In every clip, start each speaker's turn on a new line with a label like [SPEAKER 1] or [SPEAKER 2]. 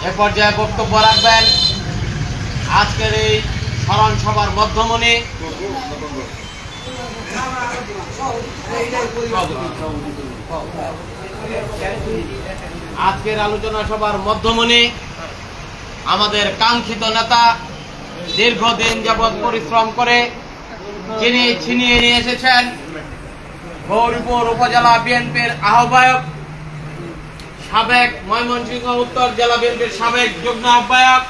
[SPEAKER 1] এ পর্যায়ে বক্তব্য রাখবেন আজকের এই স্মরণ সভার মধ্যমণি আজকের আলোচনা সভার মধ্যমণি আমাদের কাঙ্ক্ষিত নেতা, দীর্ঘদিন যাবৎ পরিশ্রম করে যিনি ছিনিয়ে নিয়ে এসেছেন গৌরীপুর উপজেলা বিএনপির আহ্বায়ক, সাবেক ময়মনসিংহ উত্তর জেলা বিএনপির সাবেক যুগ্ম আহ্বায়ক,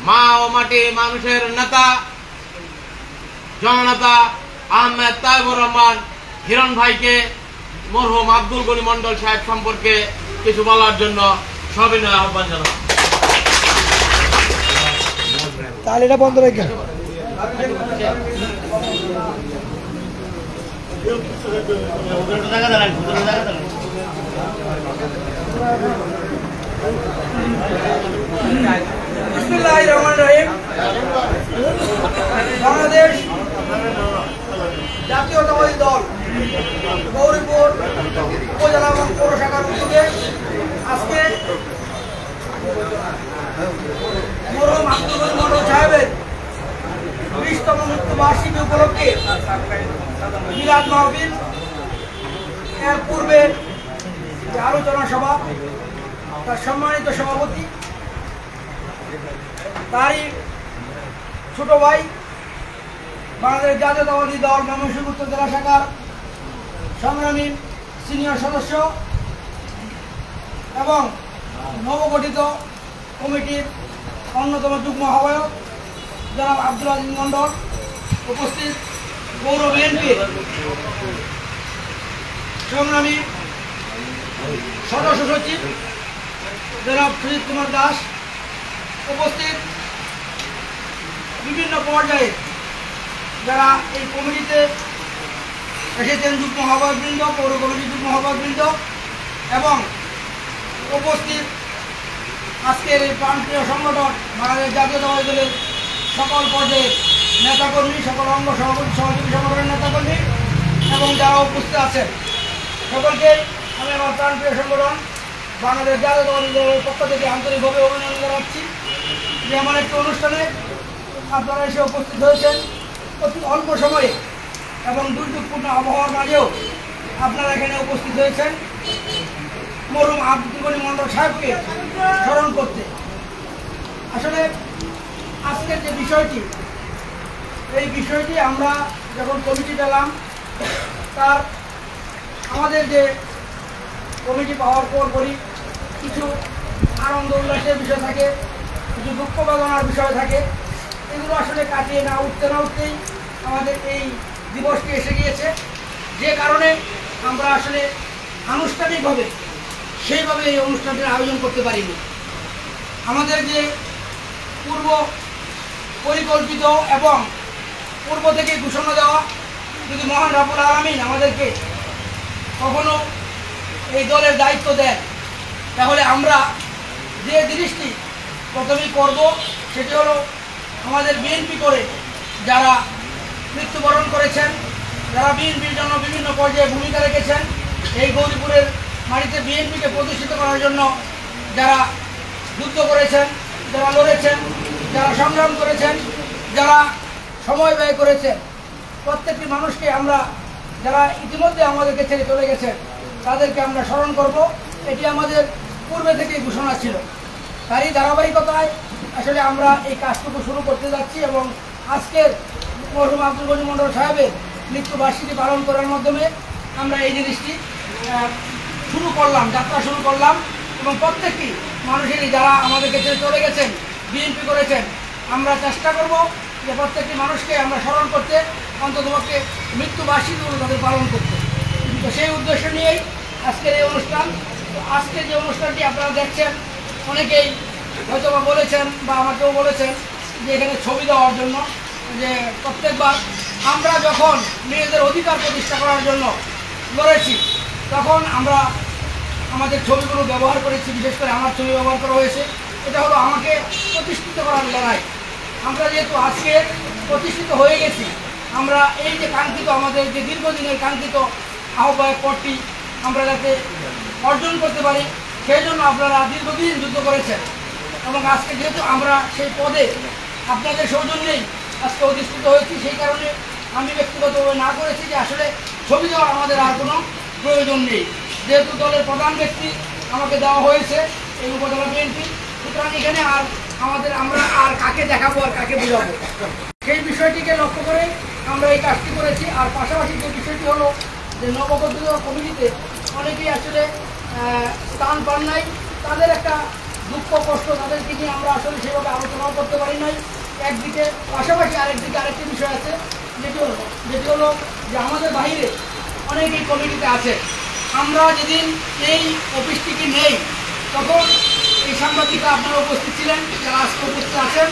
[SPEAKER 1] মা ও মাটি মানুষের নেতা জননেতা আহমেদ তাইবুর রহমান হিরণ ভাইকে মরহুম আব্দুল গনি মন্ডল সাহেব সম্পর্কে কিছু বলার জন্য সবিনয় আহ্বান জানাব।
[SPEAKER 2] তাহলে এটা বন্ধ রেখে
[SPEAKER 3] বিসমিল্লাহির রহমানির রহিম। বাংলাদেশ জাতীয়তাবাদী দল গৌরীপুর উপজেলা এবং পৌর শাখার উদ্যোগে আজকে মরহুম আব্দুল গনি মন্ডল সাহেবের 20তম মৃত্যুবার্ষিকী উপলক্ষে মিলাদ মাহফিল, এর পূর্বে যে আলোচনা সভা, তার সম্মানিত সভাপতি, তারই ছোট ভাই, বাংলাদেশ জাতীয়তাবাদী দল ময়মনসিংহ উত্তর জেলা শাখার সংগ্রামী সিনিয়র সদস্য এবং নবগঠিত কমিটির অন্যতম যুগ্ম আহ্বায়ক জনাব আব্দুল আজিজ মন্ডল, উপস্থিত পৌর বিএনপির সংগ্রামী সদস্য সচিব জনাব সুজিত কুমার দাস, উপস্থিত বিভিন্ন পর্যায়ে যারা এই কমিটিতে এসেছেন, যুগ্ম আহ্বায়কবৃন্দ, পৌর কমিটির যুগ্ম আহ্বায়কবৃন্দ এবং উপস্থিত আজকের এই প্রান্তীয় সংগঠন বাংলাদেশ জাতীয়তাবাদী দলের সকল পর্যায়ের নেতাকর্মী, সকল অঙ্গ সভাপতি সহযোগী সংগঠনের নেতাকর্মী এবং যারা উপস্থিত আছেন সকলকে আমি আমার প্রান্তীয় সংগঠন বাংলাদেশ জাতীয়তাবাদী দলের পক্ষ থেকে আন্তরিকভাবে অভিনন্দন জানাচ্ছি যে এমন একটি অনুষ্ঠানে আপনারা এসে উপস্থিত হয়েছেন অতি অল্প সময়ে এবং দুর্যোগপূর্ণ আবহাওয়ার মাঝেও আপনারা এখানে উপস্থিত হয়েছেন মরহুম আব্দুল গনি মন্ডল সাহেবকে স্মরণ করতে। আসলে আজকের যে বিষয়টি, এই বিষয়টি আমরা যখন কমিটি পেলাম, তার আমাদের যে কমিটি পাওয়ার পরই কিছু আনন্দ উল্লাসের বিষয় থাকে, কিছু দুঃখ বেদনার বিষয় থাকে, এগুলো আসলে কাটিয়ে না উঠতেই আমাদের এই দিবসটি এসে গিয়েছে, যে কারণে আমরা আসলে আনুষ্ঠানিকভাবে সেইভাবে এই অনুষ্ঠানটির আয়োজন করতে পারিনি। আমাদের যে পূর্ব পরিকল্পিত এবং পূর্ব থেকে ঘোষণা দেওয়া, যদি মহান রব্বুল আলামিন আমাদেরকে কখনো এই দলের দায়িত্ব দেন, তাহলে আমরা যে জিনিসটি প্রথমেই করব সেটি হলো আমাদের বিএনপি করে যারা মৃত্যুবরণ করেছেন, যারা বিএনপির জন্য বিভিন্ন পর্যায়ে ভূমিকা রেখেছেন, এই গৌরীপুরের মাটিতে বিএনপিকে প্রতিষ্ঠিত করার জন্য যারা যুদ্ধ করেছেন, যারা লড়েছেন, যারা সংগ্রাম করেছেন, যারা সময় ব্যয় করেছেন, প্রত্যেকটি মানুষকে আমরা, যারা ইতিমধ্যে আমাদেরকে ছেড়ে চলে গেছেন, তাদেরকে আমরা স্মরণ করব। এটি আমাদের পূর্বে থেকেই ঘোষণা ছিল। তারই ধারাবাহিকতায় আসলে আমরা এই কাজটুকু শুরু করতে যাচ্ছি এবং আজকের মরহুম আব্দুল গনি মন্ডল সাহেবের মৃত্যুবার্ষিকী পালন করার মাধ্যমে আমরা এই জিনিসটি শুরু করলাম, যাত্রা শুরু করলাম এবং প্রত্যেকটি মানুষেরই যারা আমাদেরকে ছেড়ে চলে গেছেন, বিএনপি করেছেন, আমরা চেষ্টা করব যে প্রত্যেকটি মানুষকে আমরা স্মরণ করতে, অন্ততপক্ষে মৃত্যুবার্ষিকীগুলো তাদের পালন করতে। তো সেই উদ্দেশ্য নিয়েই আজকের এই অনুষ্ঠান। তো আজকের যে অনুষ্ঠানটি আপনারা দেখছেন, অনেকেই হয়তো বা বলেছেন বা আমাকেও বলেছেন যে এখানে ছবি দেওয়ার জন্য, যে প্রত্যেকবার আমরা যখন নিজেদের অধিকার প্রতিষ্ঠা করার জন্য লড়েছি, তখন আমরা আমাদের ছবিগুলো ব্যবহার করেছি, বিশেষ করে আমার ছবি ব্যবহার করা হয়েছে। এটা হলো আমাকে প্রতিষ্ঠিত করার লড়াই। আমরা যেহেতু আজকে প্রতিষ্ঠিত হয়ে গেছি, আমরা এই যে কাঙ্ক্ষিত, আমাদের যে দীর্ঘদিনের কাঙ্ক্ষিত আহ্বায়ক পদটি আমরা যাতে অর্জন করতে পারি, সেই জন্য আপনারা দীর্ঘদিন যুদ্ধ করেছেন এবং আজকে যেহেতু আমরা সেই পদে আপনাদের সৌজন্যেই আজকে অধিষ্ঠিত হয়েছি, সেই কারণে আমি ব্যক্তিগতভাবে না করেছি যে আসলে ছবি দেওয়ার আমাদের আর কোনো প্রয়োজন নেই, যেহেতু দলের প্রধান ব্যক্তি আমাকে দেওয়া হয়েছে এই উপজেলা বিএনপি। সুতরাং এখানে আর আমরা আর কাকে দেখাবো আর কাকে বোঝাবো, সেই বিষয়টিকে লক্ষ্য করে আমরা এই কাজটি করেছি। আর পাশাপাশি যে বিষয়টি হলো যে নবগঠিত কমিটিতে অনেকেই আসলে স্থান পান নাই, তাদের একটা দুঃখ কষ্ট, তাদেরকে নিয়ে আমরা আসলে সেভাবে আলোচনাও করতে পারি নাই একদিকে। পাশাপাশি আরেকদিকে আরেকটি বিষয় আছে, যেটি হলো যে আমাদের বাইরে অনেকেই কমিটিতে আছে। আমরা যেদিন এই অফিসটিকে নেই তখন এই সাংবাদিকরা আপনারা উপস্থিত ছিলেন, যারা আজকে উপস্থিত আছেন,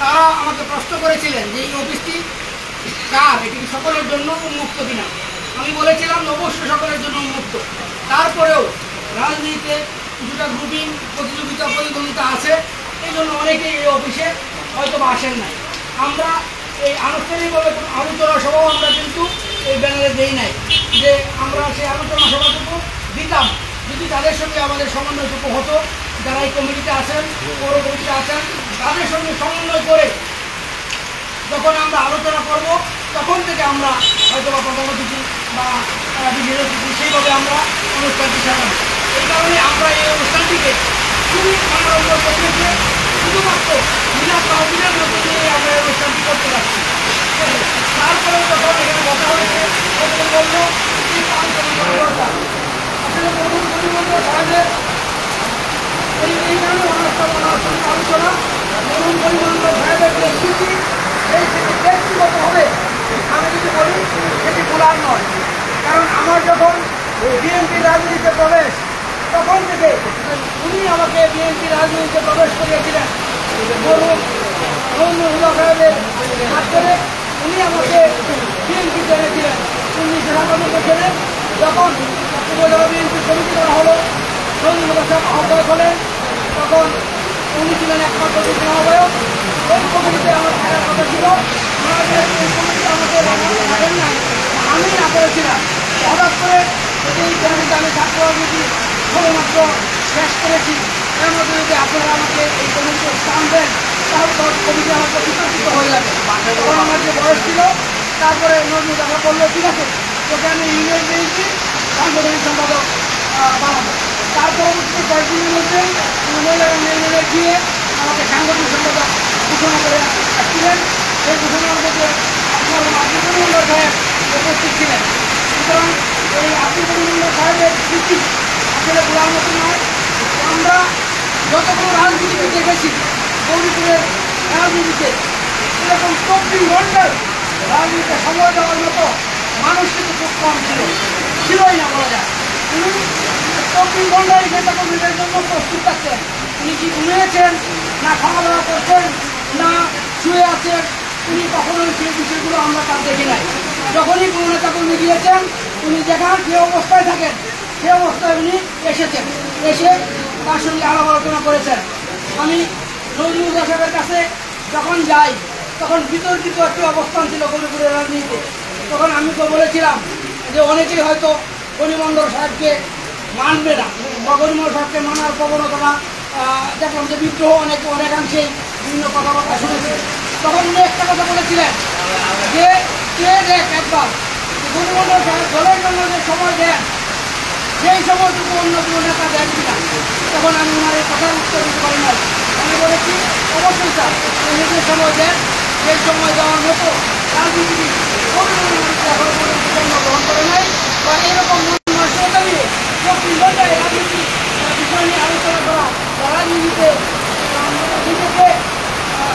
[SPEAKER 3] তারা আমাকে প্রশ্ন করেছিলেন যে এই অফিসটি কার, এটি সকলের জন্য উন্মুক্ত কিনা। আমি বলেছিলাম অবশ্যই সকলের জন্য উন্মুক্ত। তারপরেও রাজনীতিতে কিছুটা গ্রুপিং প্রতিযোগিতা প্রতিদ্বন্দ্বিতা আছে, এই জন্য অনেকেই এই অফিসে হয়তো বা আসেন নাই। আমরা এই আনুষ্ঠানিকভাবে কোনো আলোচনা সভাও আমরা কিন্তু এই ব্যানারে দেই নাই, যে আমরা সেই আলোচনা সভাটুকু দিতাম যদি তাদের সঙ্গে আমাদের সমন্বয়টুকু হতো, যারা এই কমিটিতে আছেন, পৌর কমিটিতে আছেন, তাদের সঙ্গে সমন্বয় করে যখন আমরা আলোচনা করব তখন থেকে আমরা হয়তো বা প্রধান অতিথি বা বিশেষ অতিথি সেইভাবে আমরা অনুষ্ঠানটি সাজাবো। এই কারণে আমরা এই অনুষ্ঠানটিকে খুবই মনোরঞ্জন করতেছে, শুধুমাত্র মিলাদ মাহফিলের মধ্যে দিয়ে আমরা এই অনুষ্ঠানটি করতে পারছি। তারপরেও যখন এখানে কথা হয়েছে তখন বললো এই দরকার আসলে প্রধান প্রতিবন্ধ সাহেবের এই কারণে আলোচনা প্রধান পরিবন্ধ সাহেবের যে স্মৃতি, এই স্মৃতি ব্যক্তিগতভাবে আমি যদি বলি সেটি বলার নয়। কারণ আমার যখন বিএনপি রাজনীতিতে প্রবেশ তখন থেকে উনি আমাকে বিএনপি রাজনীতিতে প্রবেশ করিয়েছিলেন, মরহুম সাহেবের মাধ্যমে উনি আমাকে বিএনপি জেনেছিলেন 1997 সালে। যখন উপজেলা বিএনপি কমিটি করা হলো, রঞ্জুল্লাহ সাহেব আহ্বায়ক হলেন, তখন উনি ছিলেন একমাত্র যুগ্ম আহ্বায়ক। ওই কমিটিতে আমার থাকার কথা ছিল, আমাদের এই কমিটি আমাকে রাখেন নাই, আমি না করেছিলাম। হঠাৎ করে এই কমিটিতে আমি ছাত্র রাজনীতি সবেমাত্র শেষ করেছি, এর মধ্যে যদি আপনারা আমাকে এই কমিটিতে স্থান দেন তাহলে তো কমিটি আমাকে বিতর্কিত হয়ে যাবে। তখন আমার যে বয়স ছিল, তারপরে নজরুল দেখা বললো ঠিক আছে তোকে আমি ইউনিয়ন পেয়েছি সাংগঠনিক সম্পাদক বানাবো। তার পরবর্তীতে কয়েকদিনের মধ্যে ইউনিয়নে গিয়ে আমাকে সাংগঠনিক সম্পাদক ঘোষণা করে আসছিলেন। এই ঘোষণার মধ্যে আব্দুল মন্ডল সাহেব উপস্থিত ছিলেন। সুতরাং এই আব্দুল মন্ডল সাহেবের স্মৃতি আসলে বলার মতো নয়। আমরা যতগুলো রাজনীতিতে দেখেছি গৌরীপুরের রাজনীতিতে, এরকম 24 ঘন্টার রাজনীতিতে সময় দেওয়ার মতো মানুষ কিন্তু খুব কম ছিলই না বলা যায়। উনি 24 ঘন্টায় নেতা কর্মীদের জন্য প্রস্তুত থাকতেন। উনি কি ঘুমিয়েছেন, না খাওয়া দাওয়া করছেন, না শুয়ে আছেন, উনি কখনোই সেই বিষয়গুলো আমরা তার দেখি নাই। যখনই কোনো নেতা কর্মী গিয়েছেন উনি যেখানে যে অবস্থায় থাকেন সে অবস্থায় উনি এসেছেন, এসে তার সঙ্গে আলাপ আলোচনা করেছেন। আমি নজরুল সাহেবের কাছে যখন যাই তখন বিতর্কিত একটি অবস্থান ছিল গৌরীপুরের রাজনীতিতে। তখন আমি তো বলেছিলাম যে অনেকেই হয়তো গণিমন্ডল সাহেবকে মানবে না বা গণিমন্ডল সাহেবকে মানার প্রবণতা দেখলাম যে বিদ্রোহ অনেকাংশেই বিভিন্ন কথাবার্তা শুনেছে। তখন উনি একটা কথা বলেছিলেন যে কে দেখ একবার গণিমন্ডল সাহেব দলের জন্য যে সময় দেন সেই সময়টুকু অন্য কোনো নেতা দেন কিনা। তখন আমি ওনার এই কথার উত্তর দিতে পারি না। আমি বলেছি অবশ্যই স্যার নিজের সময় দেন, সেই সময় দেওয়ার মতো রাজনীতিবিদ জন্মগ্রহণ করে নাই বা এরকম মানসিকতা নিয়ে 24 ঘন্টায় রাজনীতি বিষয় নিয়ে আলোচনা করা বা রাজনীতিতে নিজেকে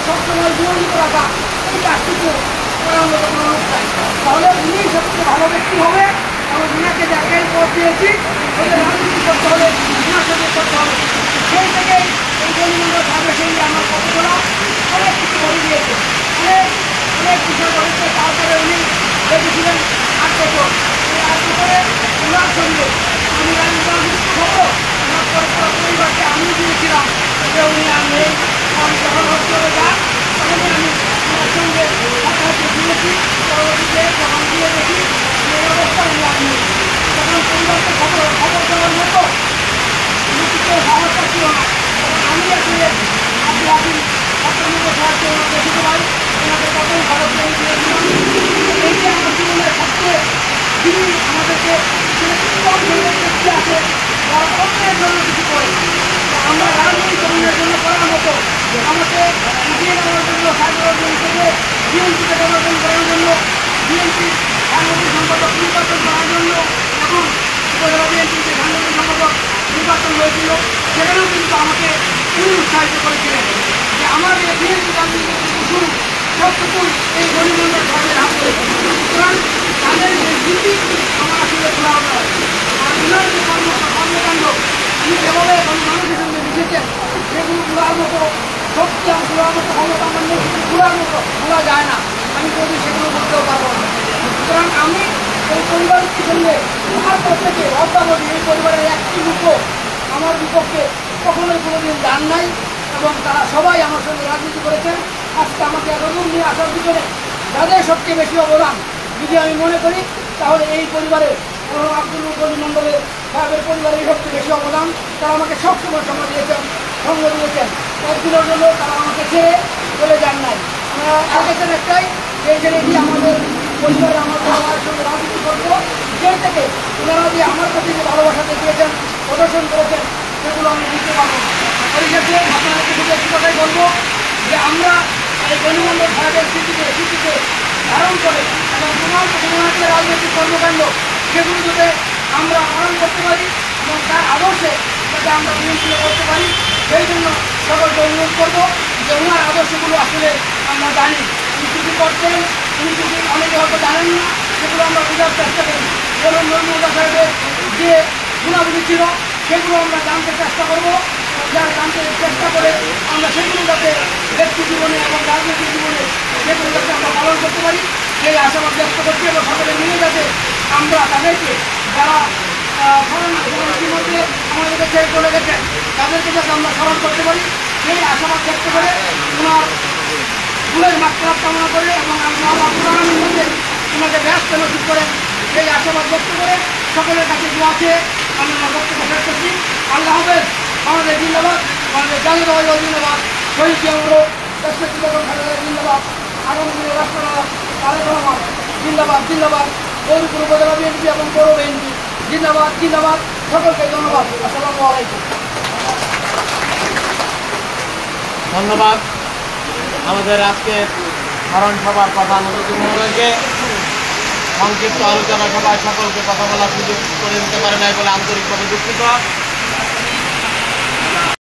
[SPEAKER 3] সবসময় নিয়োজিত রাখা, এই কাজটুকু করার মতো কোনো লোক নাই। তাহলে উনি সবচেয়ে ভালো ব্যক্তি হবে এবং উনাকে জায়গায় পথ দিয়েছি ওদের রাজনীতি করতে হলে উনার সঙ্গে করতে হবে। সেই থেকে এই গণিমন্ডল সাহেবের সঙ্গে আমার কতগুলো অনেক কিছু বলে দিয়েছে, অনেক বিষয় বলেছে। তারপরে উনি দেখেছিলেন 8 বছর, এই 8 বছরে ওনার সঙ্গে আমি রাজনীতি হবো ওনার পরিবারকে আমি দিয়েছিলাম যে উনি আমি যখন হসপিটালে যান তখনই আমি ওনার সঙ্গে কথাবার্তা দিয়েছি। পরবর্তীতে যখন দিয়ে দেখি এই অবস্থা উনি আমি তখন পরিবারকে খবর দেওয়ার মতো সাহসটা ছিল না। আমি আসলে আব্দুল হাকিম ছাত্রলীগের সাহায্য ওনাকে দিতে পারি, ওনাকে প্রথম ভারত দিয়েছিলাম। এই যে আমার জীবনের সবচেয়ে যিনি আমাদেরকে কম ব্যক্তি আছে যারা অন্যের জন্য কিছু করে, আমরা রাজনৈতিক কর্মীদের জন্য করার মতো আমাকে উঠিয়ে নেওয়ার জন্য সাইকোলজি হিসেবে বিএনপিকে সমর্থন করার জন্য, বিএনপি সাংগঠনিক সম্পাদক নির্বাচন করার জন্য এবং উপজেলা বিএনপিকে সাংগঠনিক সম্পাদক নির্বাচন হয়েছিল, সেখানেও কিন্তু আমাকে খুবই উৎসাহিত করেছিলেন যে আমার এই বিএনপি রাজনীতির শুরু সবটুকুই এই গণিমন্ডল সাহেবের হাত ধরে। সুতরাং তাদের যে নীতি আমার আসলে খোলা নয়, আর ওনার যে কর্মকাণ্ড উনি যেভাবে মানুষের সঙ্গে মিশেছেন সেগুলো খোলার মতো শক্তি আর খোলার মতো ক্ষমতা আমার নেই, খোলার মতো খোলা যায় না, আমি যদি সেগুলো বলতেও পারবো না। সুতরাং আমি এই পরিবারটির সঙ্গে আমার প্রত্যেকে অদ্যাবধি এই পরিবারের একটি লোকও আমার বিপক্ষে কখনোই কোনোদিন দান নাই এবং তারা সবাই আমার সঙ্গে রাজনীতি করেছেন। আজকে আমাকে এতদূর নিয়ে আসার পিছনে যাদের সবচেয়ে বেশি অবদান যদি আমি মনে করি তাহলে এই পরিবারে আব্দুল গনি মণ্ডলের সাহেবের পরিবারের সবচেয়ে বেশি অবদান। তারা আমাকে সবসময় সময় দিয়েছেন, সঙ্গ দিয়েছেন, একদিনের জন্য তারা আমাকে ছেড়ে চলে যান নাই। আমরা আগেছেন একটাই যে ছেড়ে দিয়ে আমাদের পরিবারে আমার বাবার সঙ্গে রাজনীতি করবো, সেই থেকে ওনারা যে আমার প্রতি যে ভালোবাসা দেখিয়েছেন, প্রদর্শন করেছেন, সেগুলো আমি দিতে পারবো না। পরিশেষে আপনাদেরকে শুধু একটি কথাই বলবো যে আমরা এই গণিমন্ডল সাহেবের স্মৃতিকে ধারণ করে এবং সমাজের রাজনৈতিক কর্মকাণ্ড সেগুলো যাতে আমরা পালন করতে পারি এবং তার আদর্শে যাতে আমরা বিএনপিও করতে পারি, সেই জন্য সকলকে অনুরোধ করবো যে ওনার আদর্শগুলো আসলে আমরা জানি, উনি কিছু করতেন, উনি কিছু অনেকে হয়তো জানেন না, সেগুলো আমরা বোঝার চেষ্টা করি। যেমন নজরুল্লাহ সাহেবের যে গুণাবলী ছিল সেগুলো আমরা জানতে চেষ্টা করবো, জানতে চেষ্টা করে আমরা সেগুলো যাতে ব্যক্তি জীবনে এবং রাজনৈতিক জীবনে সেগুলো যাতে আমরা পালন করতে পারি সেই আশাবাদ ব্যক্ত করছি এবং সকলে মিলে যাতে আমরা তাদেরকে যারা ইতিমধ্যে আমাদের কাছে চলে গেছেন তাদেরকে যাতে আমরা স্মরণ করতে পারি সেই আশাবাদ ব্যক্ত করে ওনার ফুলের মাত্রা কামনা করে এবং আল্লাহর মধ্যে ওনাকে ব্যস্ত নসিব করেন সেই আশাবাদ ব্যক্ত করে সকলের কাছে দোয়া চেয়ে আমি আমার বক্তব্য শেষ করছি। আল্লাহ হাফেজ। বাংলাদেশ জিন্দাবাদ, বাংলাদেশ জাতীয়তাবাদী জিন্দাবাদ, শহীদ জিয়াউর জিন্দাবাদ, আগামী দিনের রাষ্ট্রনায়ক তারেক রহমান জিন্দাবাদ জিন্দাবাদ, গৌরীপুর উপজেলা বিএনপি এবং পৌর বিএনপি জিন্দাবাদ জিন্দাবাদ। সকলকে ধন্যবাদ। আসসালামু আলাইকুম।
[SPEAKER 1] ধন্যবাদ আমাদের আজকে স্মরণ সভার প্রধান অতিথি মহোদয়কে। সংক্ষিপ্ত আলোচনা সভায় সকলকে কথা বলার সুযোগ করে দিতে পারে নাই বলে আন্তরিকভাবে দুঃখিত।